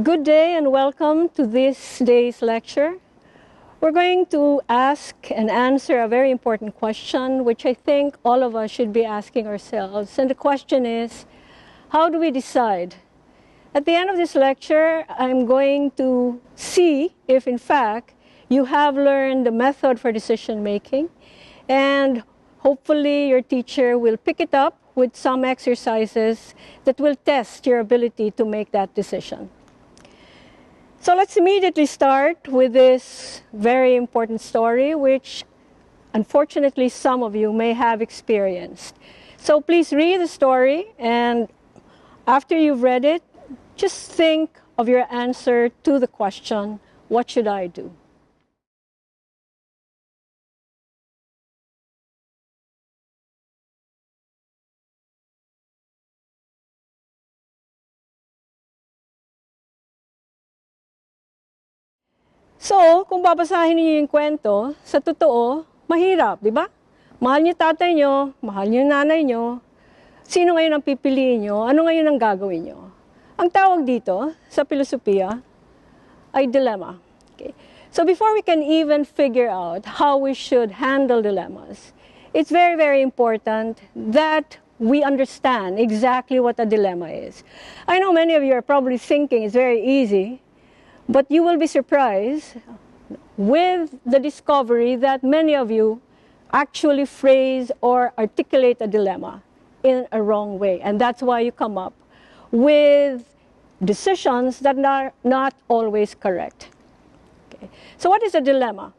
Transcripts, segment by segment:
Good day and welcome to this day's lecture. We're going to ask and answer a very important question, which I think all of us should be asking ourselves. And the question is, how do we decide? At the end of this lecture, I'm going to see if, in fact, you have learned the method for decision making, and hopefully your teacher will pick it up with some exercises that will test your ability to make that decision. So let's immediately start with this very important story, which unfortunately some of you may have experienced. So please read the story, and after you've read it, just think of your answer to the question, what should I do? So, kung babasahin niyo yung kwento, sa totoo, mahirap, di ba? Mahal niyo tatay niyo, mahal niyo nanay niyo. Sino ngayon ang pipiliin niyo? Ano ngayon ang gagawin niyo? Ang tawag dito, sa filosofiya, ay dilemma. Okay? So before we can even figure out how we should handle dilemmas, it's very, very important that we understand exactly what a dilemma is. I know many of you are probably thinking it's very easy, but you will be surprised with the discovery that many of you actually phrase or articulate a dilemma in a wrong way. And that's why you come up with decisions that are not always correct. Okay. So what is a dilemma?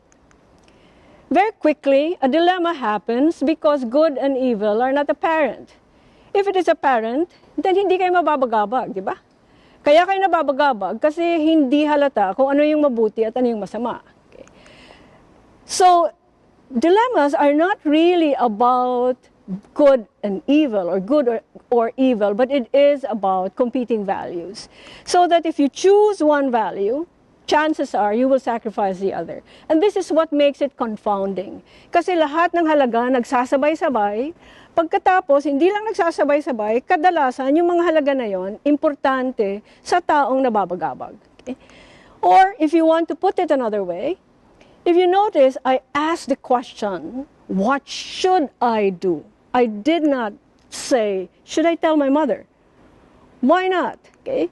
Very quickly, a dilemma happens because good and evil are not apparent. If it is apparent, then hindi kayo mababagabag, di ba? Kaya kayo nababagabag kasi hindi halata kung ano yung mabuti at ano yung masama. Okay. So, dilemmas are not really about good and evil or good or evil, but it is about competing values. So that if you choose one value, chances are you will sacrifice the other. And this is what makes it confounding. Kasi lahat ng halaga nagsasabay-sabay. Pagkatapos, hindi lang nagsasabay-sabay, kadalasan yung mga halaga na yon, importante sa taong nababagabag. Okay? Or, if you want to put it another way, if you notice, I asked the question, what should I do? I did not say, should I tell my mother? Why not? Okay?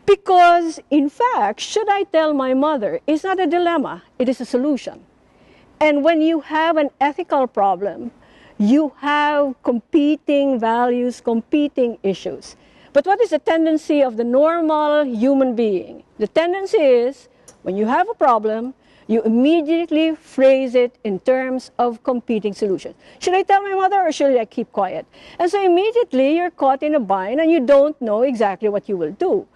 Because, in fact, should I tell my mother is not a dilemma, it is a solution. And when you have an ethical problem, you have competing values, competing issues. But what is the tendency of the normal human being? The tendency is, when you have a problem, you immediately phrase it in terms of competing solutions. Should I tell my mother or should I keep quiet? And so immediately you're caught in a bind and you don't know exactly what you will do.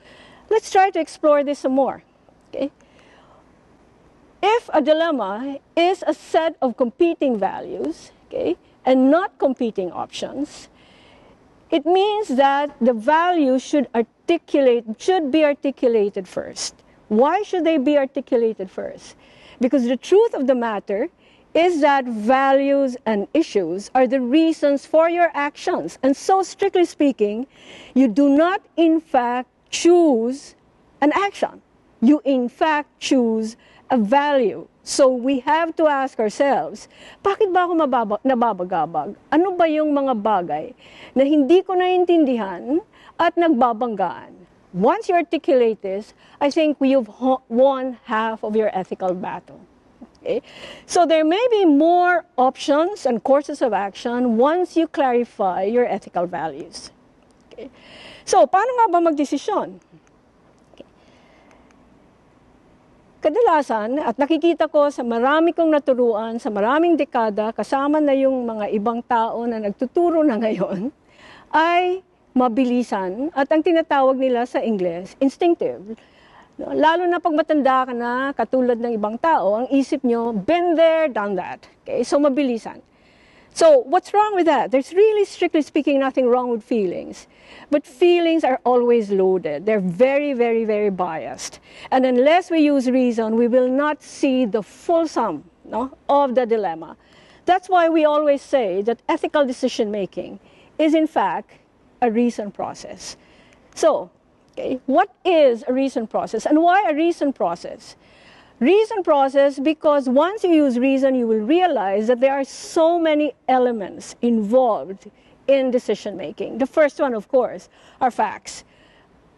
Let's try to explore this some more. Okay? If a dilemma is a set of competing values, okay, and not competing options, it means that the values should be articulated first. Why should they be articulated first? Because the truth of the matter is that values and issues are the reasons for your actions. And so, strictly speaking, you do not in fact choose an action. You in fact choose a value. So we have to ask ourselves, bakit ba ako nababagabag? Ano ba yung mga bagay na hindi ko naiintindihan at nagbabanggaan? Once you articulate this, I think you've won half of your ethical battle. Okay? So there may be more options and courses of action once you clarify your ethical values. Okay? So, paano nga ba magdesisyon? Kadalasan, at nakikita ko sa marami kong naturuan, sa maraming dekada, kasama na yung mga ibang tao na nagtuturo na ngayon, ay mabilisan at ang tinatawag nila sa Ingles, instinctive. Lalo na pag matanda ka na, katulad ng ibang tao, ang isip nyo, been there, done that. Okay? So mabilisan. So what's wrong with that? There's really, strictly speaking, nothing wrong with feelings. But feelings are always loaded. They're very, very, very biased. And unless we use reason, we will not see the full sum, no, of the dilemma. That's why we always say that ethical decision-making is, in fact, a reason process. So, Okay? What is a reason process and why a reason process? Reason process because once you use reason, you will realize that there are so many elements involved in decision making. The first one, of course, are facts.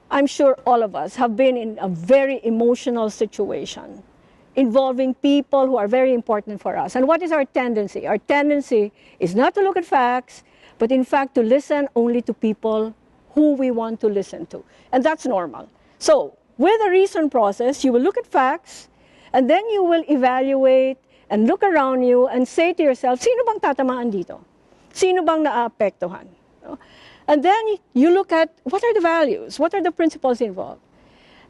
I'm sure all of us have been in a very emotional situation involving people who are very important for us. And what is our tendency? Our tendency is not to look at facts, but in fact to listen only to people who we want to listen to. And that's normal. So with a reason process, you will look at facts, and then you will evaluate and look around you and say to yourself, sino bang tatamaan dito? Sino bang naaapektuhan? And then you look at what are the values, what are the principles involved.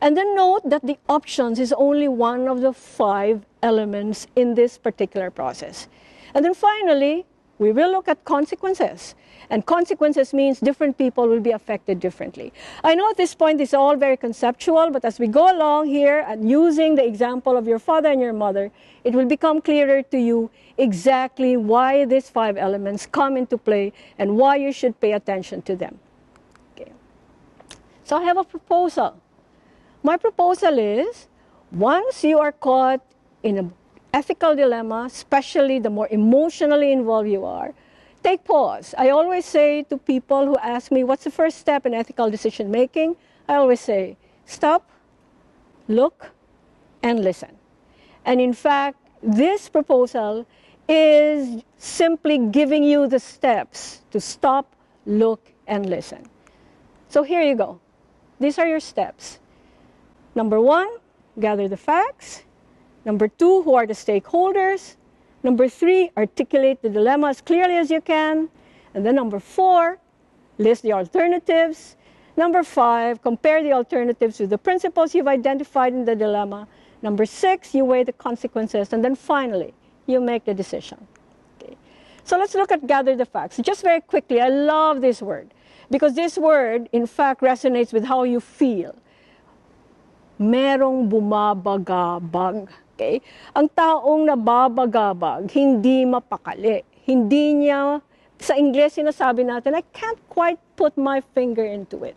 And then note that the options is only one of the 5 elements in this particular process. And then finally, we will look at consequences. And consequences means different people will be affected differently. I know at this point this is all very conceptual, but as we go along here and using the example of your father and your mother, it will become clearer to you exactly why these 5 elements come into play and why you should pay attention to them. Okay. So I have a proposal. My proposal is, once you are caught in an ethical dilemma, especially the more emotionally involved you are, take pause. I always say to people who ask me, what's the first step in ethical decision making? I always say, stop, look, and listen. And in fact, this proposal is simply giving you the steps to stop, look, and listen. So here you go. These are your steps. Number 1, gather the facts. Number 2, who are the stakeholders? Number 3, articulate the dilemma as clearly as you can. And then number 4, list the alternatives. Number 5, compare the alternatives with the principles you've identified in the dilemma. Number 6, you weigh the consequences. And then finally, you make the decision. Okay. So let's look at gather the facts. Just very quickly, I love this word because this word, in fact, resonates with how you feel. Merong bumabagabag. Okay? Ang taong nababagabag, hindi mapakali. Hindi niya, sa Ingles sinasabi natin, I can't quite put my finger into it.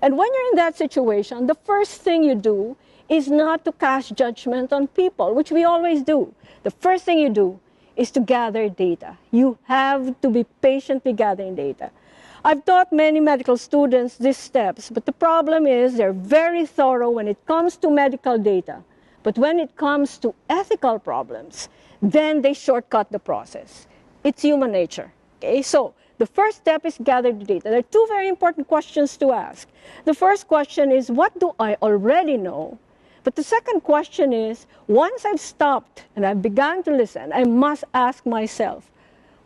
And when you're in that situation, the first thing you do is not to cast judgment on people, which we always do. The first thing you do is to gather data. You have to be patiently gathering data. I've taught many medical students these steps, but the problem is they're very thorough when it comes to medical data. But when it comes to ethical problems, then they shortcut the process. It's human nature. Okay? So the first step is gather the data. There are 2 very important questions to ask. The first question is, what do I already know? But the second question is, once I've stopped and I've begun to listen, I must ask myself,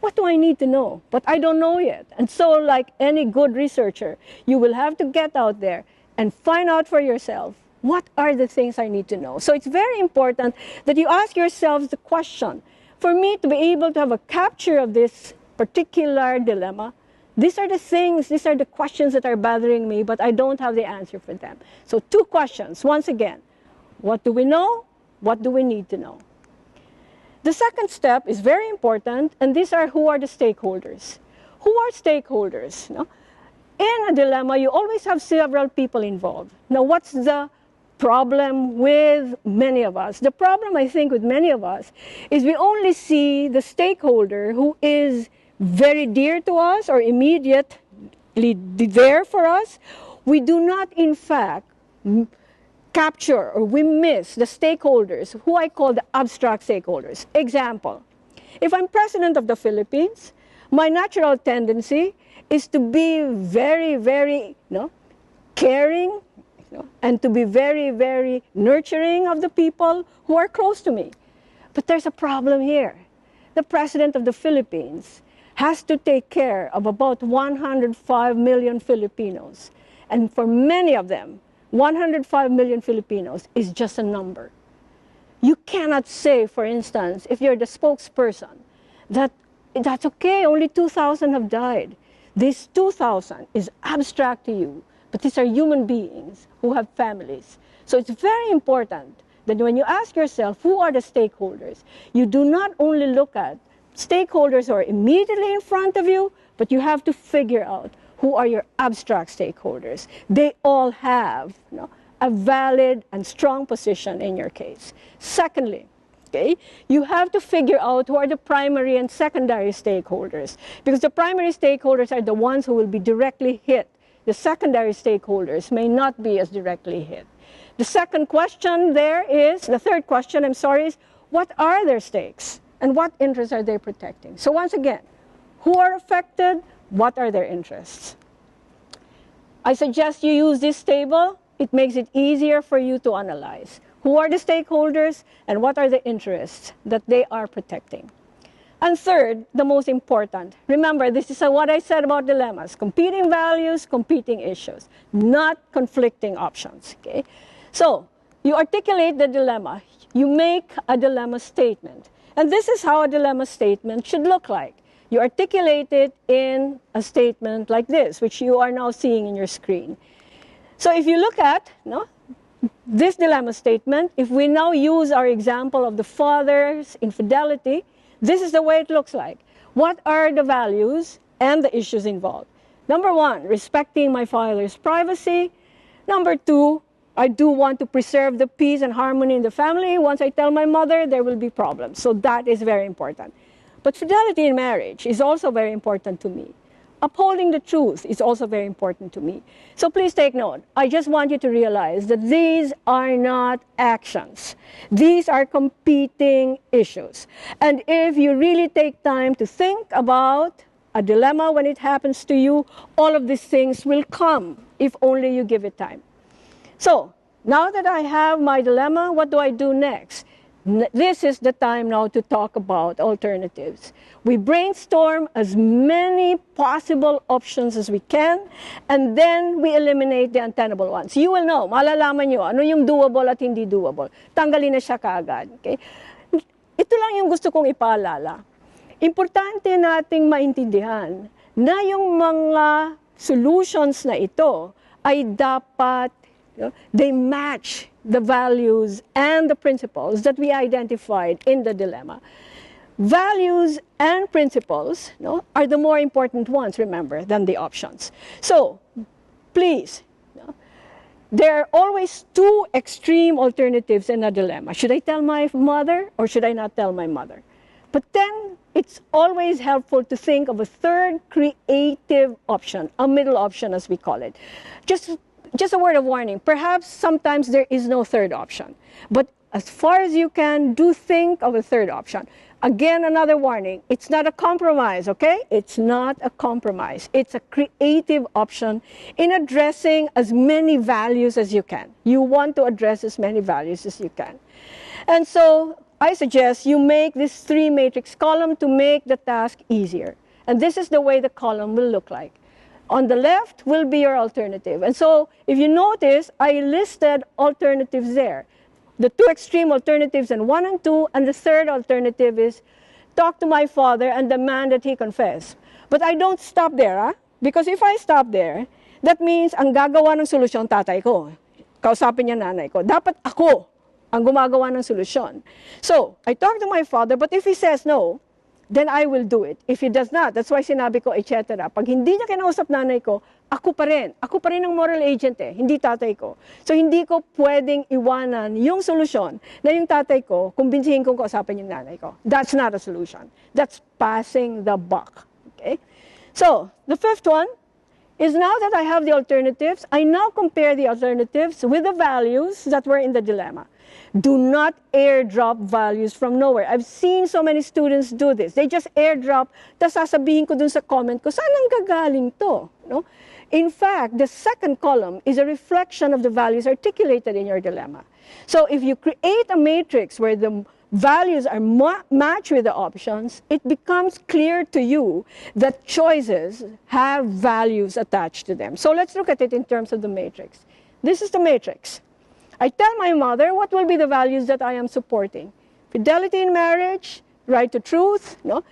what do I need to know? But I don't know yet. And so like any good researcher, you will have to get out there and find out for yourself, what are the things I need to know? So it's very important that you ask yourselves the question, for me to be able to have a capture of this particular dilemma, these are the things, these are the questions that are bothering me, but I don't have the answer for them. So 2 questions, once again, what do we know? What do we need to know? The second step is very important, and these are who are the stakeholders. Who are stakeholders? No? In a dilemma, you always have several people involved. Now, what's the problem with many of us? The problem, I think, with many of us is we only see the stakeholder who is very dear to us or immediately there for us. We do not, in fact, capture or we miss the stakeholders who I call the abstract stakeholders. Example, if I'm president of the Philippines, my natural tendency is to be very, very caring and to be very, very nurturing of the people who are close to me. But there's a problem here. The president of the Philippines has to take care of about 105 million Filipinos. And for many of them, 105 million Filipinos is just a number. You cannot say, for instance, if you're the spokesperson, that that's okay, only 2,000 have died. This 2,000 is abstract to you, but these are human beings who have families. So it's very important that when you ask yourself, who are the stakeholders, you do not only look at stakeholders who are immediately in front of you, but you have to figure out who are your abstract stakeholders. They all have a valid and strong position in your case. Secondly, okay, you have to figure out who are the primary and secondary stakeholders, because the primary stakeholders are the ones who will be directly hit. The secondary stakeholders may not be as directly hit. The third question, is what are their stakes and what interests are they protecting? So once again, who are affected? What are their interests? I suggest you use this table. It makes it easier for you to analyze. Who are the stakeholders and what are the interests that they are protecting? And third, the most important, remember, this is what I said about dilemmas: competing values, competing issues, not conflicting options. Okay? So you articulate the dilemma. You make a dilemma statement. And this is how a dilemma statement should look like. You articulate it in a statement like this, which you are now seeing in your screen. So if you look at this dilemma statement, if we now use our example of the father's infidelity, this is the way it looks like. What are the values and the issues involved? Number one, respecting my father's privacy. Number two, I do want to preserve the peace and harmony in the family. Once I tell my mother, there will be problems. So that is very important. But fidelity in marriage is also very important to me. Upholding the truth is also very important to me. So please take note. I just want you to realize that these are not actions. These are competing issues. And if you really take time to think about a dilemma when it happens to you, all of these things will come if only you give it time. So now that I have my dilemma, what do I do next? This is the time now to talk about alternatives. We brainstorm as many possible options as we can, and then we eliminate the untenable ones. You will know, malalaman nyo, ano yung doable at hindi doable. Tanggalin na siya kaagad. Okay? Ito lang yung gusto kong ipaalala. Importante nating maintindihan na yung mga solutions na ito ay dapat, they match the values and the principles that we identified in the dilemma. Values and principles are the more important ones, remember, than the options. So, please, there are always two extreme alternatives in a dilemma. Should I tell my mother or should I not tell my mother? But then it's always helpful to think of a third creative option, a middle option as we call it. Just a word of warning, perhaps sometimes there is no third option. But as far as you can, do think of a third option. Again, another warning, it's not a compromise, okay? It's not a compromise. It's a creative option in addressing as many values as you can. You want to address as many values as you can. And so I suggest you make this 3-matrix column to make the task easier. And this is the way the column will look like. On the left will be your alternative. And so if you notice, I listed alternatives there. The two extreme alternatives in 1 and 2, and the third alternative is talk to my father and demand that he confess. But I don't stop there, because if I stop there, that means ang gagawa ng solusyon tatay ko. Kausapin niya nanay ko. Dapat ako ang gumagawa ng solusyon. So, I talk to my father, but if he says no, then I will do it. If he does not, that's why sinabi ko, etc. Pag hindi niya kinausap nanay ko, ako pa rin ang moral agent hindi tatay ko. So hindi ko pwedeng iwanan yung solusyon na yung tatay ko, kumbinsihin kong kausapin yung nanay ko. That's not a solution. That's passing the buck. Okay? So, the fifth one is now that I have the alternatives, I now compare the alternatives with the values that were in the dilemma. Do not airdrop values from nowhere. I've seen so many students do this. They just airdrop, tapos sasabihin ko dun sa comment ko, saan ang gagaling to? No? In fact, the second column is a reflection of the values articulated in your dilemma. So if you create a matrix where the values are matched with the options, it becomes clear to you that choices have values attached to them. So let's look at it in terms of the matrix. This is the matrix. I tell my mother what will be the values that I am supporting. Fidelity in marriage, right to truth. No?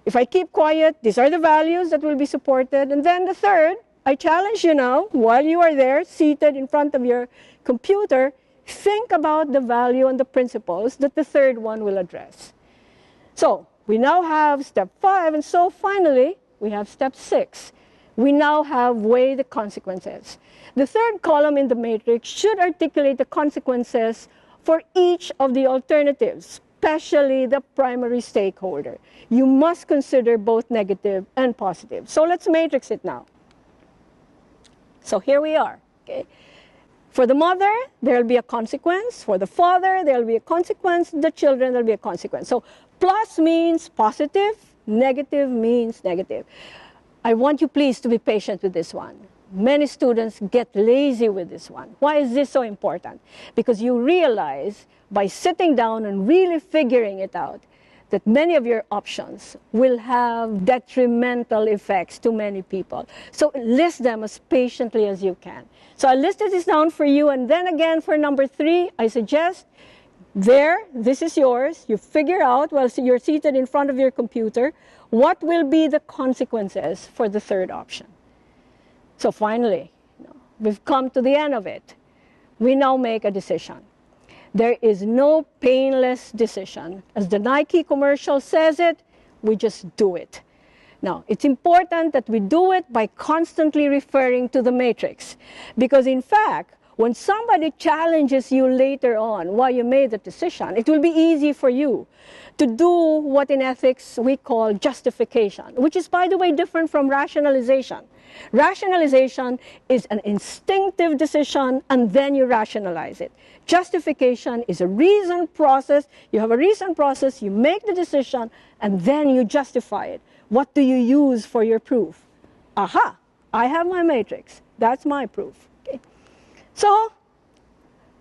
If I keep quiet, these are the values that will be supported. And then the third, I challenge you now, while you are there, seated in front of your computer, think about the value and the principles that the third one will address. So we now have step 5, and so finally, we have step 6. we now have weigh the consequences. The third column in the matrix should articulate the consequences for each of the alternatives, especially the primary stakeholder. You must consider both negative and positive. So let's matrix it now. So here we are. Okay? For the mother, there will be a consequence. For the father, there will be a consequence. The children, there will be a consequence. So plus means positive, negative means negative. I want you please to be patient with this one. Many students get lazy with this one. Why is this so important? Because you realize by sitting down and really figuring it out that many of your options will have detrimental effects to many people. So list them as patiently as you can. So I listed this down for you, and then again for number 3, I suggest this is yours. You figure out while you're seated in front of your computer what will be the consequences for the third option. So finally, we've come to the end of it. We now make a decision. There is no painless decision. As the Nike commercial says it, we just do it. Now, it's important that we do it by constantly referring to the matrix. Because in fact, when somebody challenges you later on why you made the decision, it will be easy for you to do what in ethics we call justification, which is, by the way, different from rationalization. Rationalization is an instinctive decision, and then you rationalize it. Justification is a reasoned process. You have a reasoned process, you make the decision, and then you justify it. What do you use for your proof? Aha, I have my matrix. That's my proof. Okay. So,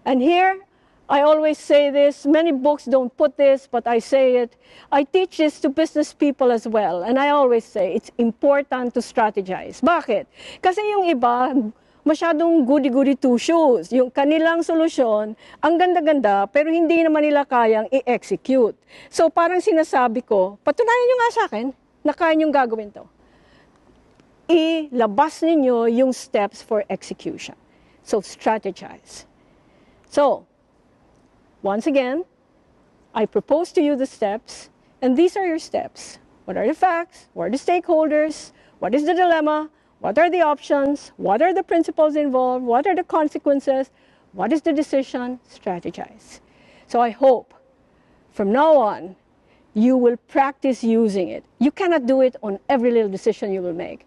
and here, I always say this, many books don't put this, but I say it. I teach this to business people as well, and I always say it's important to strategize. Bakit? Kasi yung iba, masyadong goody-goody two-shoes. Yung kanilang solusyon, ang ganda-ganda, pero hindi naman nila kayang i-execute. So parang sinasabi ko, patunayan nyo nga sa akin na kaya nyong gagawin to. Ilabas ninyo yung steps for execution. So strategize. So, once again, I propose to you the steps, and these are your steps. What are the facts? What are the stakeholders? What is the dilemma? What are the options? What are the principles involved? What are the consequences? What is the decision? Strategize. So I hope from now on, you will practice using it. You cannot do it on every little decision you will make.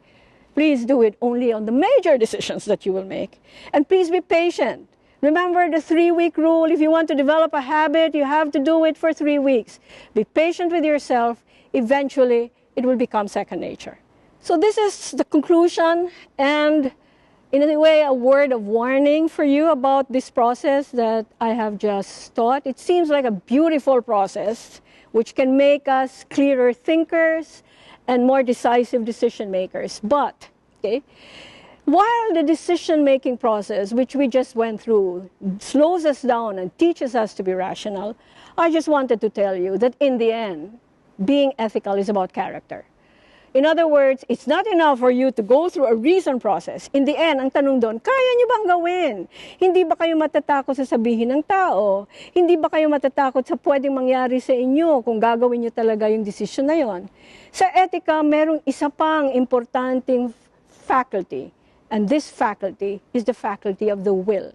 Please do it only on the major decisions that you will make. And please be patient. Remember the 3-week rule. If you want to develop a habit, you have to do it for 3 weeks. Be patient with yourself. Eventually, it will become second nature. So this is the conclusion, and in a way, a word of warning for you about this process that I have just taught. It seems like a beautiful process, which can make us clearer thinkers and more decisive decision makers. But, okay, while the decision-making process, which we just went through, slows us down and teaches us to be rational, I just wanted to tell you that in the end, being ethical is about character. In other words, it's not enough for you to go through a reason process. In the end, ang tanong doon, kaya niyo bang gawin? Hindi ba kayo matatakot sa sabihin ng tao? Hindi ba kayo matatakot sa pwedeng mangyari sa inyo kung gagawin niyo talaga yung decision na yon? Sa etika, merong isa pang importanteng faculty. And this faculty is the faculty of the will.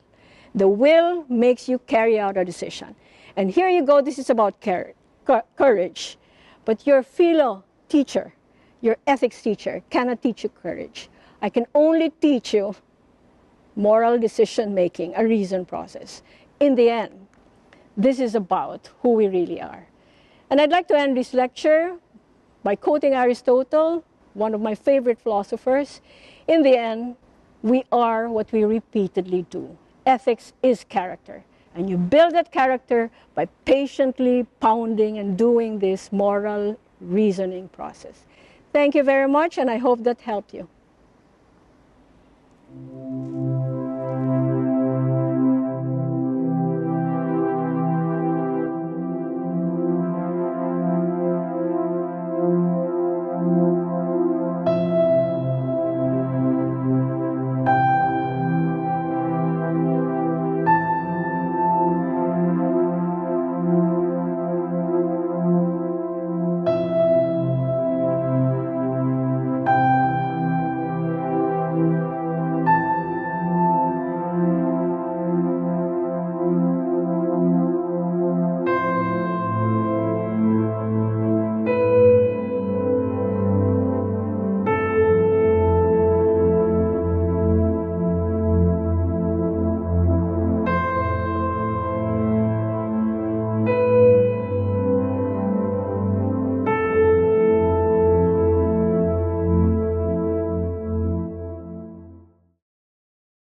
The will makes you carry out a decision. And here you go, this is about courage. But your philo teacher, your ethics teacher, cannot teach you courage. I can only teach you moral decision making, a reason process. In the end, this is about who we really are. And I'd like to end this lecture by quoting Aristotle, one of my favorite philosophers. In the end, we are what we repeatedly do. Ethics is character. And you build that character by patiently pounding and doing this moral reasoning process. Thank you very much, and I hope that helped you.